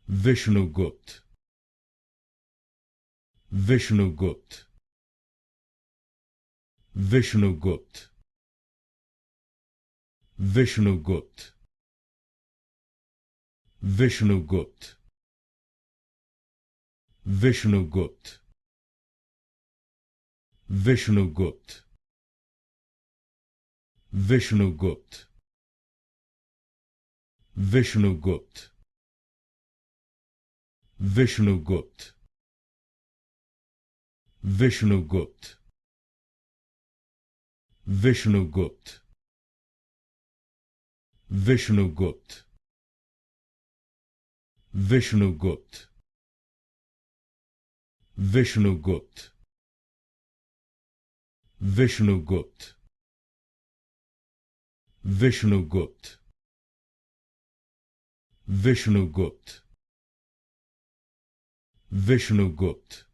Vishnugupta, Vishnugupta, Vishnugupta, Vishnugupta, Vishnugupta, Vishnugupta, Vishnugupta, Vishnugupta, Vishnugupta, Vishnugupta, Vishnugupta, Vishnugupta, Vishnugupta, Vishnugupta, Vishnugupta, Vishnugupta, Vishnugupta, Vishnugupta, Vishnugupta,